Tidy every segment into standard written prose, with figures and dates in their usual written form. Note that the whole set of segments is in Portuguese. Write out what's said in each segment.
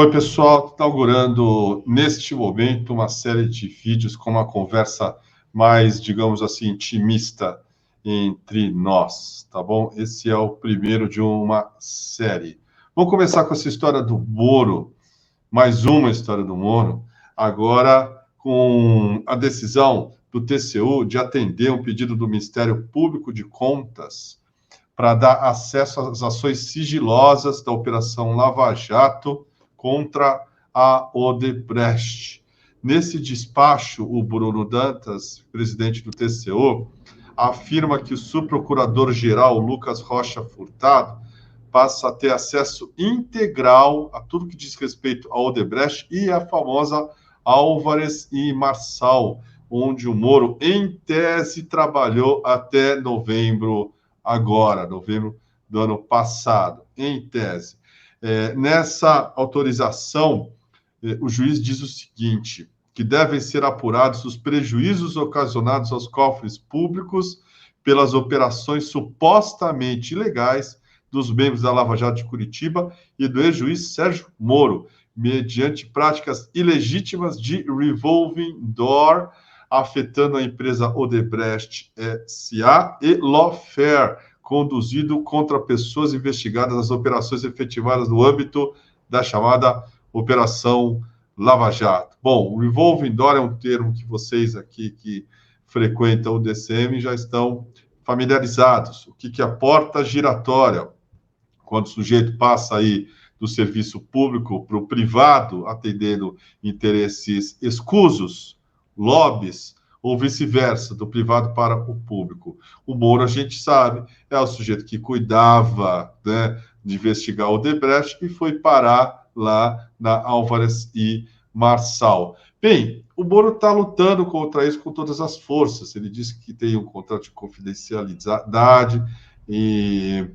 Oi, pessoal, inaugurando neste momento uma série de vídeos com uma conversa mais, digamos assim, intimista entre nós, tá bom? Esse é o primeiro de uma série. Vamos começar com essa história do Moro, mais uma história do Moro, agora com a decisão do TCU de atender um pedido do Ministério Público de Contas para dar acesso às ações sigilosas da Operação Lava Jato contra a Odebrecht. Nesse despacho, o Bruno Dantas, presidente do TCU, afirma que o subprocurador-geral Lucas Rocha Furtado passa a ter acesso integral a tudo que diz respeito à Odebrecht e à famosa Álvares e Marçal, onde o Moro, em tese, trabalhou até novembro do ano passado, em tese. Nessa autorização, o juiz diz o seguinte, que devem ser apurados os prejuízos ocasionados aos cofres públicos pelas operações supostamente ilegais dos membros da Lava Jato de Curitiba e do ex-juiz Sérgio Moro, mediante práticas ilegítimas de revolving door, afetando a empresa Odebrecht S.A. e Lawfare, conduzido contra pessoas investigadas nas operações efetivadas no âmbito da chamada Operação Lava Jato. Bom, o revolving door é um termo que vocês aqui que frequentam o DCM já estão familiarizados. O que é a porta giratória? Quando o sujeito passa aí do serviço público para o privado, atendendo interesses escusos, lobbies, ou vice-versa, do privado para o público. O Moro, a gente sabe, é o sujeito que cuidava, né, de investigar o Odebrecht e foi parar lá na Álvares e Marçal. Bem, o Moro está lutando contra isso com todas as forças. Ele disse que tem um contrato de confidencialidade e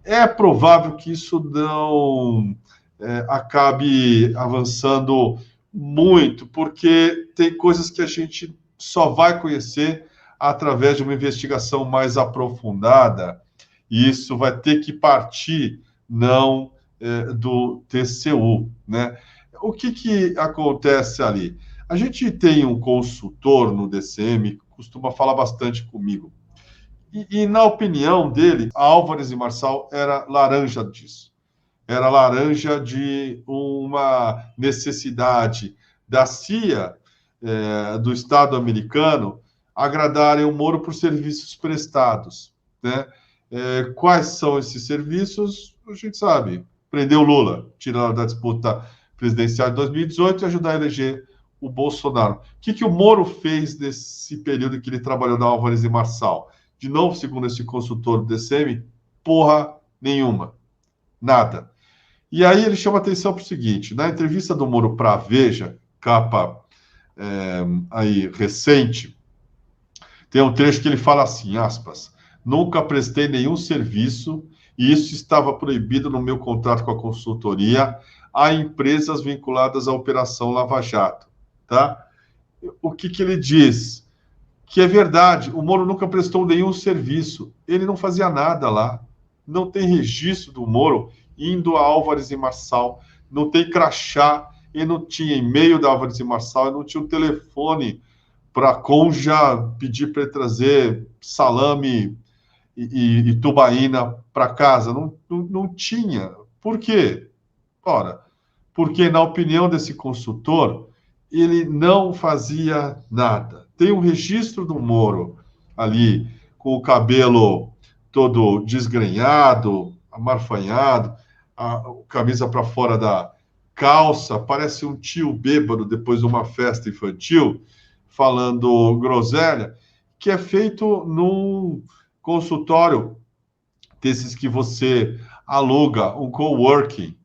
é provável que isso não acabe avançando muito, porque tem coisas que a gente só vai conhecer através de uma investigação mais aprofundada, e isso vai ter que partir não do TCU, né? O que acontece ali? A gente tem um consultor no DCM que costuma falar bastante comigo, e na opinião dele, Álvares e Marçal era laranja disso. Era laranja de uma necessidade da CIA, do Estado americano, agradarem o Moro por serviços prestados, né? Quais são esses serviços? A gente sabe. Prender o Lula, tirá-lo da disputa presidencial de 2018 e ajudar a eleger o Bolsonaro. O que o Moro fez nesse período em que ele trabalhou na Álvares e Marçal? De novo, segundo esse consultor do DCM, porra nenhuma. Nada. E aí ele chama atenção para o seguinte, na entrevista do Moro para a Veja, capa aí recente, tem um trecho que ele fala assim, aspas, nunca prestei nenhum serviço e isso estava proibido no meu contrato com a consultoria a empresas vinculadas à Operação Lava Jato, tá? O que ele diz? Que é verdade, o Moro nunca prestou nenhum serviço, ele não fazia nada lá, não tem registro do Moro indo a Álvares e Marçal, não tem crachá, ele não tinha e-mail da Álvares e Marçal, ele não tinha um telefone para a Conja pedir para ele trazer salame e tubaína para casa, não tinha. Por quê? Ora, porque na opinião desse consultor, ele não fazia nada. Tem um registro do Moro ali, com o cabelo todo desgrenhado, amarfanhado, a camisa para fora da calça, parece um tio bêbado depois de uma festa infantil, falando groselha, que é feito num consultório desses que você aluga, um coworking.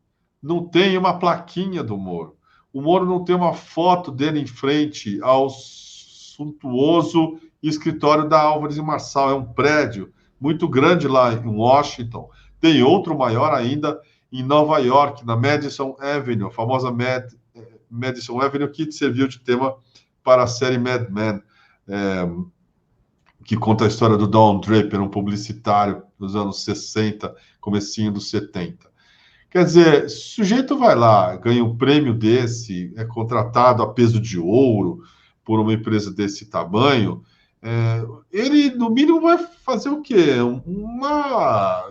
Não tem uma plaquinha do Moro. O Moro não tem uma foto dele em frente ao suntuoso escritório da Álvares e Marçal. É um prédio muito grande lá em Washington. Tem outro maior ainda em Nova York, na Madison Avenue, a famosa Madison Avenue, que serviu de tema para a série Mad Men, que conta a história do Don Draper, um publicitário dos anos 60, comecinho dos 70. Quer dizer, se o sujeito vai lá, ganha um prêmio desse, é contratado a peso de ouro por uma empresa desse tamanho, ele, no mínimo, vai fazer o quê? Uma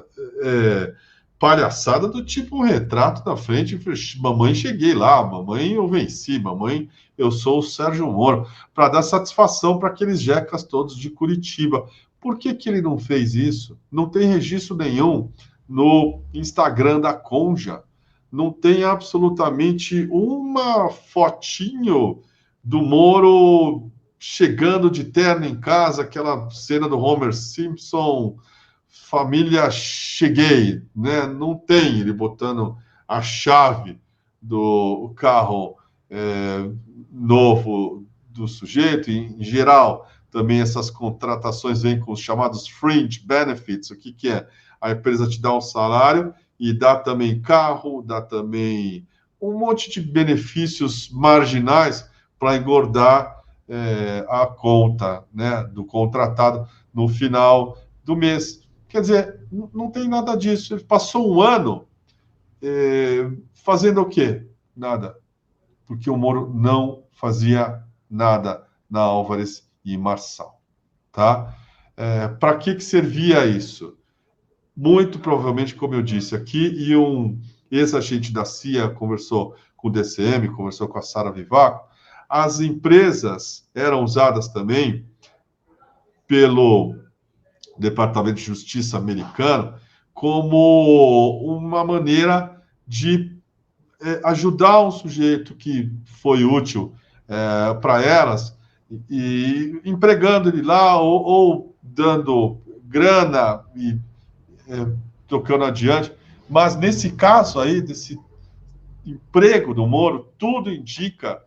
palhaçada do tipo um retrato na frente. Mamãe, cheguei lá, mamãe, eu venci, mamãe, eu sou o Sérgio Moro, para dar satisfação para aqueles jecas todos de Curitiba. Por que que ele não fez isso? Não tem registro nenhum no Instagram da Conja. Não tem absolutamente uma fotinho do Moro chegando de terno em casa, aquela cena do Homer Simpson, família, cheguei, né? Não tem ele botando a chave do carro novo do sujeito. Em geral, também essas contratações vêm com os chamados fringe benefits. O que que é? A empresa te dá um salário e dá também carro, dá também um monte de benefícios marginais para engordar a conta, né, do contratado no final do mês. Quer dizer, não tem nada disso. Ele passou um ano fazendo o quê? Nada. Porque o Moro não fazia nada na Álvares e Marçal. Tá? Para que servia isso? Muito provavelmente, como eu disse aqui, e um ex-agente da CIA conversou com o DCM, conversou com a Sara Vivaco, as empresas eram usadas também pelo Departamento de Justiça americano como uma maneira de ajudar um sujeito que foi útil para elas, e empregando ele lá, ou dando grana e tocando adiante. Mas nesse caso aí, desse emprego do Moro, tudo indica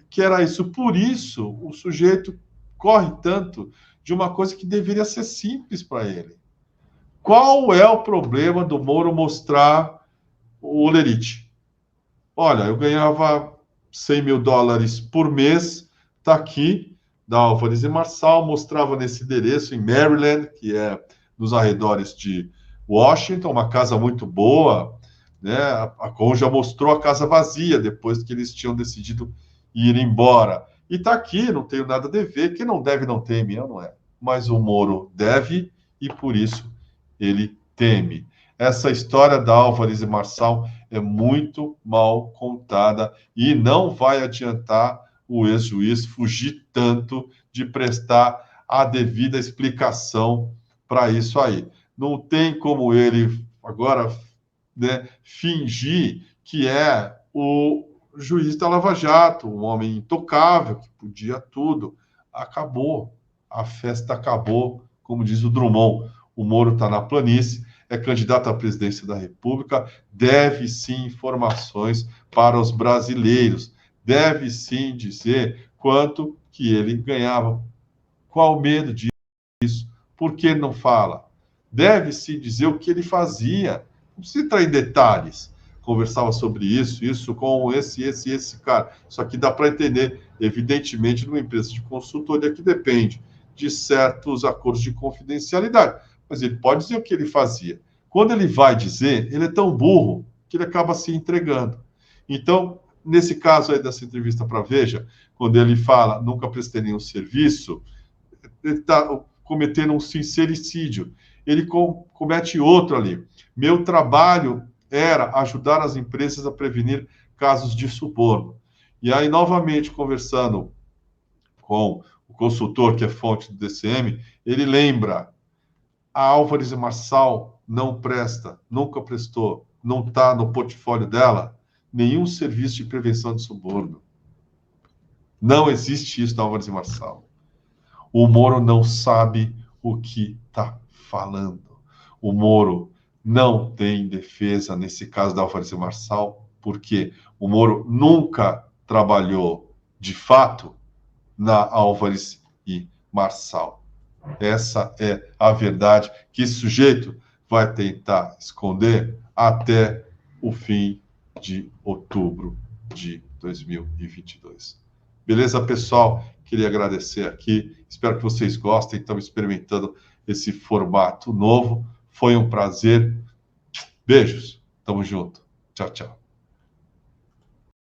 que era isso. Por isso, o sujeito corre tanto de uma coisa que deveria ser simples para ele. Qual é o problema do Moro mostrar o Olerite? Olha, eu ganhava $100 mil por mês, está aqui, da Álvares e Marçal, mostrava nesse endereço em Maryland, que é nos arredores de Washington, uma casa muito boa, né? A Conja mostrou a casa vazia depois que eles tinham decidido ir embora. E está aqui, não tenho nada a dever. Quem não deve não teme, não é? Mas o Moro deve e por isso ele teme. Essa história da Álvares e Marçal é muito mal contada e não vai adiantar o ex-juiz fugir tanto de prestar a devida explicação para isso aí. Não tem como ele agora, né, fingir que é o juiz da Lava Jato, um homem intocável, que podia tudo. Acabou. A festa acabou, como diz o Drummond. O Moro está na planície, é candidato à presidência da República, deve sim informações para os brasileiros, deve sim dizer quanto que ele ganhava. Qual o medo disso? Por que não fala? Deve sim dizer o que ele fazia. Não precisa entrar em detalhes. Conversava sobre isso com esse cara. Isso aqui dá para entender, evidentemente, numa empresa de consultoria que depende de certos acordos de confidencialidade. Mas ele pode dizer o que ele fazia. Quando ele vai dizer, ele é tão burro que ele acaba se entregando. Então, nesse caso aí dessa entrevista para Veja, quando ele fala nunca prestei nenhum serviço, ele está cometendo um sincericídio. Ele comete outro ali. Meu trabalho era ajudar as empresas a prevenir casos de suborno. E aí, novamente, conversando com o consultor, que é fonte do DCM, ele lembra: a Álvares e Marçal não presta, nunca prestou, não está no portfólio dela nenhum serviço de prevenção de suborno. Não existe isso na Álvares e Marçal. O Moro não sabe o que está falando. O Moro não tem defesa nesse caso da Álvares e Marçal, porque o Moro nunca trabalhou de fato na Álvares e Marçal. Essa é a verdade que esse sujeito vai tentar esconder até o fim de outubro de 2022. Beleza, pessoal? Queria agradecer aqui. Espero que vocês gostem. Estamos experimentando esse formato novo. Foi um prazer. Beijos. Tamo junto. Tchau, tchau.